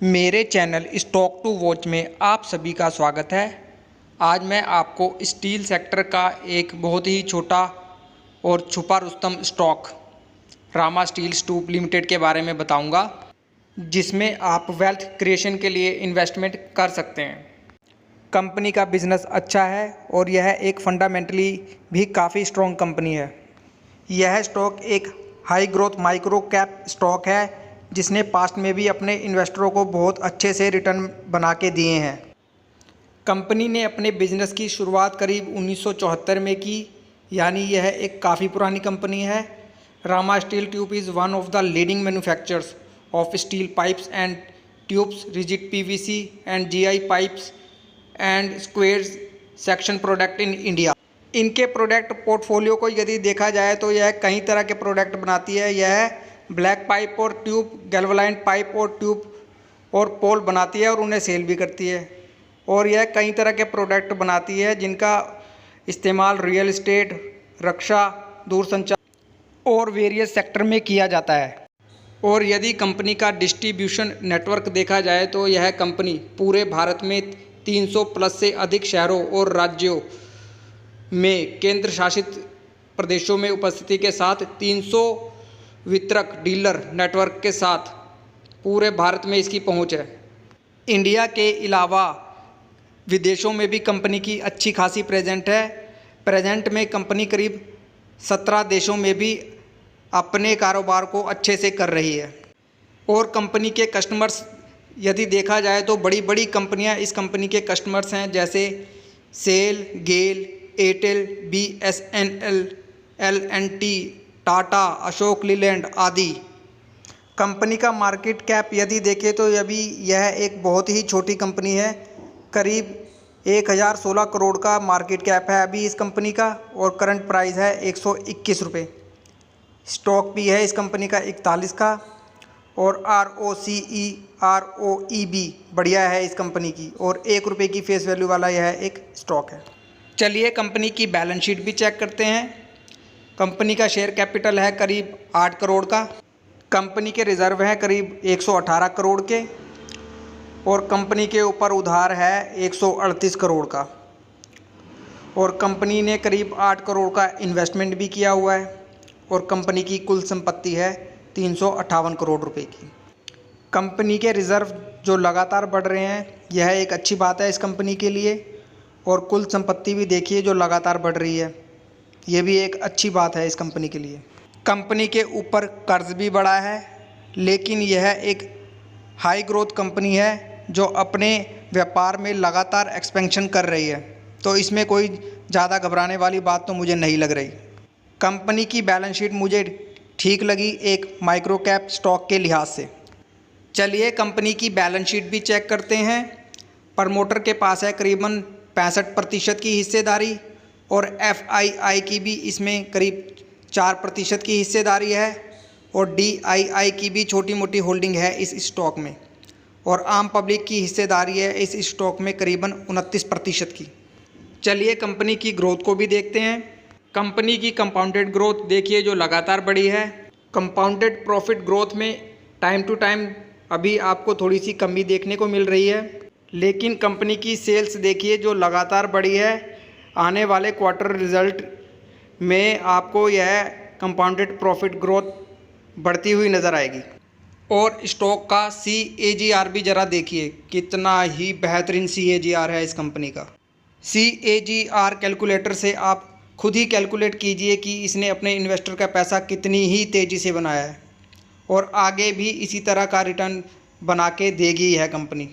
मेरे channel stock to watch में आप सभी का स्वागत है। आज मैं आपको स्टील सेक्टर का एक बहुत ही छोटा और छुपा Rustam stock Rama steel stoop limited के बारे में बताऊंगा, जिसमें आप वेल्थ क्रिएशन के लिए इन्वेस्टमेंट कर सकते हैं। कंपनी का बिजनेस अच्छा है और यह एक फंडामेंटली भी काफ़ी स्ट्रॉन्ग कंपनी है। यह स्टॉक एक high growth micro cap stock है, जिसने पास्ट में भी अपने इन्वेस्टरों को बहुत अच्छे से रिटर्न बना के दिए हैं। कंपनी ने अपने बिजनेस की शुरुआत करीब 1974 में की, यानी यह एक काफ़ी पुरानी कंपनी है। Rama steel tube is one of the leading manufacturers of steel pipes and tubes, rigid PVC and GI pipes and squares section product in India. इनके प्रोडक्ट पोर्टफोलियो को यदि देखा जाए तो यह कई तरह के प्रोडक्ट बनाती है। यह ब्लैक पाइप और ट्यूब, गैल्वेनाइज्ड पाइप और ट्यूब और पोल बनाती है और उन्हें सेल भी करती है। और यह कई तरह के प्रोडक्ट बनाती है जिनका इस्तेमाल रियल एस्टेट, रक्षा, दूरसंचार और वेरियस सेक्टर में किया जाता है। और यदि कंपनी का डिस्ट्रीब्यूशन नेटवर्क देखा जाए तो यह कंपनी पूरे भारत में 300 प्लस से अधिक शहरों और राज्यों में केंद्र शासित प्रदेशों में उपस्थिति के साथ 300 वितरक डीलर नेटवर्क के साथ पूरे भारत में इसकी पहुंच है। इंडिया के अलावा विदेशों में भी कंपनी की अच्छी खासी प्रेजेंट में कंपनी करीब 17 देशों में भी अपने कारोबार को अच्छे से कर रही है। और कंपनी के कस्टमर्स यदि देखा जाए तो बड़ी बड़ी कंपनियां इस कंपनी के कस्टमर्स हैं, जैसे सेल, गेल, एयरटेल, BSNL, L&T, टाटा, अशोक लीलैंड आदि। कंपनी का मार्केट कैप यदि देखें तो यह एक बहुत ही छोटी कंपनी है। करीब 1016 करोड़ का मार्केट कैप है अभी इस कंपनी का, और करंट प्राइस है 121 रुपये। स्टॉक भी है इस कंपनी का 41 का, और ROE बढ़िया है इस कंपनी की, और 1 रुपये की फेस वैल्यू वाला यह एक स्टॉक है। चलिए कंपनी की बैलेंस शीट भी चेक करते हैं। कंपनी का शेयर कैपिटल है करीब 8 करोड़ का। कंपनी के रिजर्व हैं करीब 118 करोड़ के, और कंपनी के ऊपर उधार है 138 करोड़ का। और कंपनी ने करीब 8 करोड़ का इन्वेस्टमेंट भी किया हुआ है, और कंपनी की कुल संपत्ति है 358 करोड़ रुपए की। कंपनी के रिजर्व जो लगातार बढ़ रहे हैं, यह एक अच्छी बात है इस कंपनी के लिए। और कुल संपत्ति भी देखिए जो लगातार बढ़ रही है, ये भी एक अच्छी बात है इस कंपनी के लिए। कंपनी के ऊपर कर्ज भी बढ़ा है, लेकिन यह एक हाई ग्रोथ कंपनी है जो अपने व्यापार में लगातार एक्सपेंशन कर रही है, तो इसमें कोई ज़्यादा घबराने वाली बात तो मुझे नहीं लग रही। कंपनी की बैलेंस शीट मुझे ठीक लगी एक माइक्रो कैप स्टॉक के लिहाज से। चलिए कंपनी की बैलेंस शीट भी चेक करते हैं। प्रमोटर के पास है करीबन 65% की हिस्सेदारी, और FII की भी इसमें करीब 4% की हिस्सेदारी है, और DII की भी छोटी मोटी होल्डिंग है इस स्टॉक में, और आम पब्लिक की हिस्सेदारी है इस स्टॉक में करीबन 29% की। चलिए कंपनी की ग्रोथ को भी देखते हैं। कंपनी की कंपाउंडेड ग्रोथ देखिए जो लगातार बढ़ी है। कंपाउंडेड प्रॉफिट ग्रोथ में टाइम टू टाइम अभी आपको थोड़ी सी कमी देखने को मिल रही है, लेकिन कंपनी की सेल्स देखिए जो लगातार बढ़ी है। आने वाले क्वार्टर रिजल्ट में आपको यह कंपाउंडेड प्रॉफिट ग्रोथ बढ़ती हुई नज़र आएगी। और स्टॉक का CAGR भी ज़रा देखिए, कितना ही बेहतरीन CAGR है इस कंपनी का। CAGR कैलकुलेटर से आप खुद ही कैलकुलेट कीजिए कि इसने अपने इन्वेस्टर का पैसा कितनी ही तेज़ी से बनाया है, और आगे भी इसी तरह का रिटर्न बना के देगी यह कंपनी।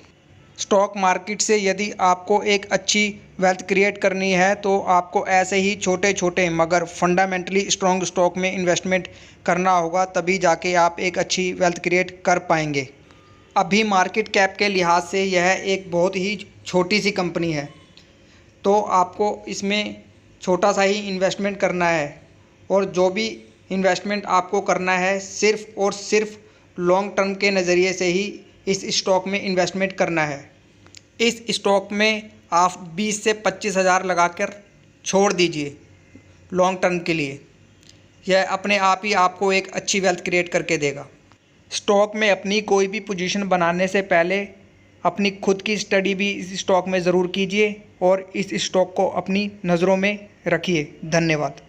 स्टॉक मार्केट से यदि आपको एक अच्छी वेल्थ क्रिएट करनी है तो आपको ऐसे ही छोटे छोटे मगर फंडामेंटली स्ट्रॉन्ग स्टॉक में इन्वेस्टमेंट करना होगा, तभी जाके आप एक अच्छी वेल्थ क्रिएट कर पाएंगे। अभी मार्केट कैप के लिहाज से यह एक बहुत ही छोटी सी कंपनी है, तो आपको इसमें छोटा सा ही इन्वेस्टमेंट करना है, और जो भी इन्वेस्टमेंट आपको करना है सिर्फ़ और सिर्फ लॉन्ग टर्म के नज़रिए से ही इस स्टॉक में इन्वेस्टमेंट करना है। इस स्टॉक में आप 20 से 25 हज़ार लगा कर छोड़ दीजिए लॉन्ग टर्म के लिए, यह अपने आप ही आपको एक अच्छी वेल्थ क्रिएट करके देगा। स्टॉक में अपनी कोई भी पोजीशन बनाने से पहले अपनी खुद की स्टडी भी इस स्टॉक में ज़रूर कीजिए और इस स्टॉक को अपनी नज़रों में रखिए। धन्यवाद।